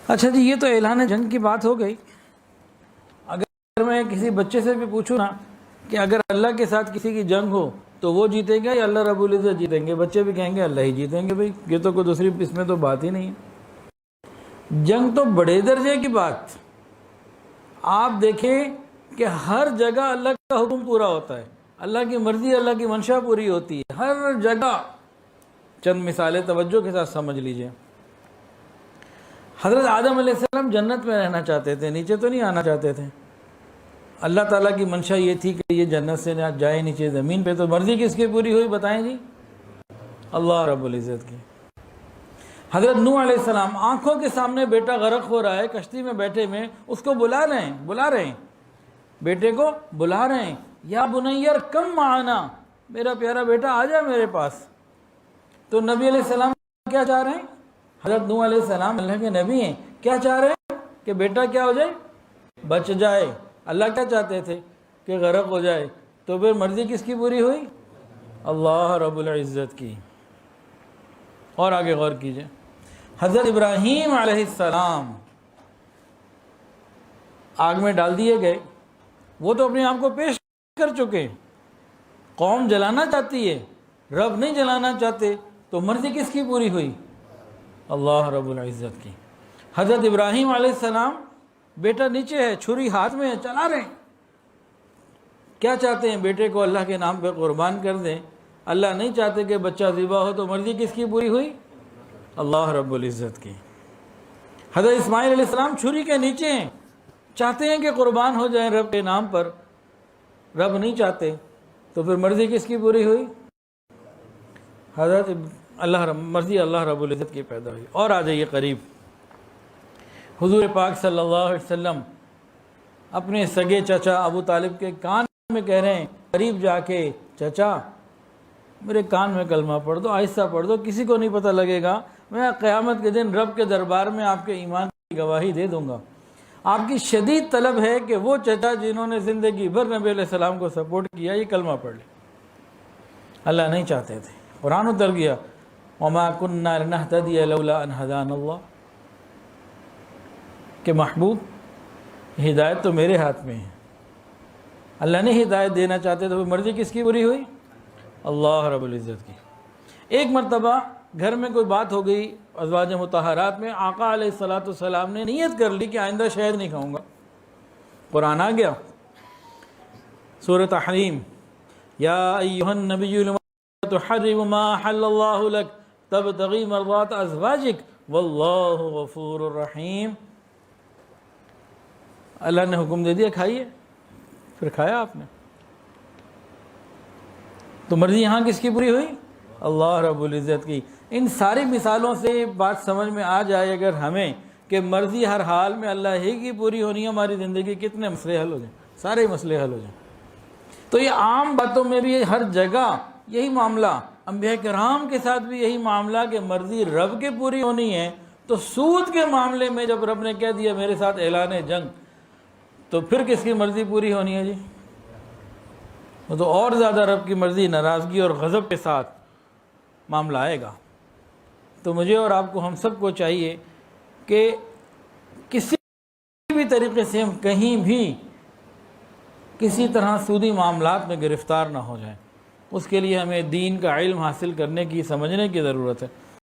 اچھا جی، یہ تو اعلان جنگ کی بات ہو گئی۔ اگر میں کسی بچے سے بھی پوچھوں نا کہ اگر اللہ کے ساتھ کسی کی جنگ ہو تو وہ جیتیں گے یا اللہ رب العزت جیتیں گے، بچے بھی کہیں گے اللہ ہی جیتیں گے۔ بھائی یہ تو کوئی دوسری اس میں تو بات ہی نہیں ہے۔ جنگ تو بڑے درجے کی بات۔ آپ دیکھیں کہ ہر جگہ اللہ کا حکم پورا ہوتا ہے، اللہ کی مرضی، اللہ کی منشا پوری ہوتی ہے ہر جگہ۔ چند مثالیں توجہ کے ساتھ سمجھ لیجئے۔ حضرت آدم علیہ السلام جنت میں رہنا چاہتے تھے، نیچے تو نہیں آنا چاہتے تھے۔ اللہ تعالیٰ کی منشا یہ تھی کہ یہ جنت سے نہ جائے نیچے زمین پہ، تو مرضی کس کی پوری ہوئی بتائیں جی؟ اللہ رب العزت کی۔ حضرت نوح علیہ السلام آنکھوں کے سامنے بیٹا غرق ہو رہا ہے، کشتی میں بیٹھے میں اس کو بلا رہے ہیں، بیٹے کو بلا رہے ہیں، یا بنیر کم معانا، میرا پیارا بیٹا آ جا میرے پاس۔ تو نبی علیہ السلام کیا چاہ رہے ہیں؟ حضرت نوح علیہ السلام اللہ کے نبی ہیں، کیا چاہ رہے ہیں؟ کہ بیٹا کیا ہو جائے؟ بچ جائے۔ اللہ کیا چاہتے تھے؟ کہ غرق ہو جائے۔ تو پھر مرضی کس کی پوری ہوئی؟ اللہ رب العزت کی۔ اور آگے غور کیجئے، حضرت ابراہیم علیہ السلام آگ میں ڈال دیے گئے، وہ تو اپنے آپ کو پیش کر چکے، قوم جلانا چاہتی ہے، رب نہیں جلانا چاہتے، تو مرضی کس کی پوری ہوئی؟ اللہ رب العزت کی۔ حضرت ابراہیم علیہ السلام بیٹا نیچے ہے، چھری ہاتھ میں ہے، چلا رہے ہیں، کیا چاہتے ہیں؟ بیٹے کو اللہ کے نام پہ قربان کر دیں۔ اللہ نہیں چاہتے کہ بچہ ذبح ہو، تو مرضی کس کی پوری ہوئی؟ اللہ رب العزت کی۔ حضرت اسماعیل علیہ السلام چھری کے نیچے ہیں، چاہتے ہیں کہ قربان ہو جائیں رب کے نام پر، رب نہیں چاہتے، تو پھر مرضی کس کی پوری ہوئی؟ مرضی اللہ رب العزت کی پیدا ہوئی۔ اور آ جائیے قریب، حضور پاک صلی اللہ علیہ وسلم اپنے سگے چچا ابو طالب کے کان میں کہہ رہے ہیں، قریب جا کے، چچا میرے کان میں کلمہ پڑھ دو، آہستہ پڑھ دو، کسی کو نہیں پتہ لگے گا، میں قیامت کے دن رب کے دربار میں آپ کے ایمان کی گواہی دے دوں گا۔ آپ کی شدید طلب ہے کہ وہ چچا جنہوں نے زندگی بھر نبی علیہ السلام کو سپورٹ کیا، یہ کلمہ پڑھ لے۔ اللہ نہیں چاہتے تھے، قرآن اتر گیا، وَمَا كُنَّا لِنَهْتَدِيَ لَوْلَا أَنْ هَدَانَ اللَّهُ، کہ محبوب ہدایت تو میرے ہاتھ میں ہے، اللہ نے ہدایت دینا چاہتے تو مرضی کس کی پوری ہوئی؟ اللہ رب العزت کی۔ ایک مرتبہ گھر میں کوئی بات ہو گئی ازواج مطہرات میں، آقا علیہ السلام نے نیت کر لی کہ آئندہ شہد نہیں کھاؤں گا۔ قرآن آ گیا، سورۃ تحریم، یا ایھا النبی لما تحرم ما احل اللہ لک تبتغی مرضات ازواجک واللہ غفور الرحیم۔ اللہ نے حکم دے دیا کھائیے، پھر کھایا آپ نے، تو مرضی یہاں کس کی پوری ہوئی؟ اللہ رب العزت کی۔ ان ساری مثالوں سے بات سمجھ میں آ جائے اگر ہمیں کہ مرضی ہر حال میں اللہ ہی کی پوری ہونی ہے، ہماری زندگی کتنے مسئلے حل ہو جائیں، سارے مسئلے حل ہو جائیں۔ تو یہ عام باتوں میں بھی ہر جگہ یہی معاملہ، انبیاء کرام کے ساتھ بھی یہی معاملہ کہ مرضی رب کے پوری ہونی ہے۔ تو سود کے معاملے میں جب رب نے کہہ دیا میرے ساتھ اعلان جنگ، تو پھر کس کی مرضی پوری ہونی ہے جی؟ تو اور زیادہ رب کی مرضی، ناراضگی اور غضب کے ساتھ معاملہ آئے گا۔ تو مجھے اور آپ کو، ہم سب کو چاہیے کہ کسی بھی طریقے سے ہم کہیں بھی کسی طرح سودی معاملات میں گرفتار نہ ہو جائیں۔ اس کے لیے ہمیں دین کا علم حاصل کرنے کی، سمجھنے کی ضرورت ہے۔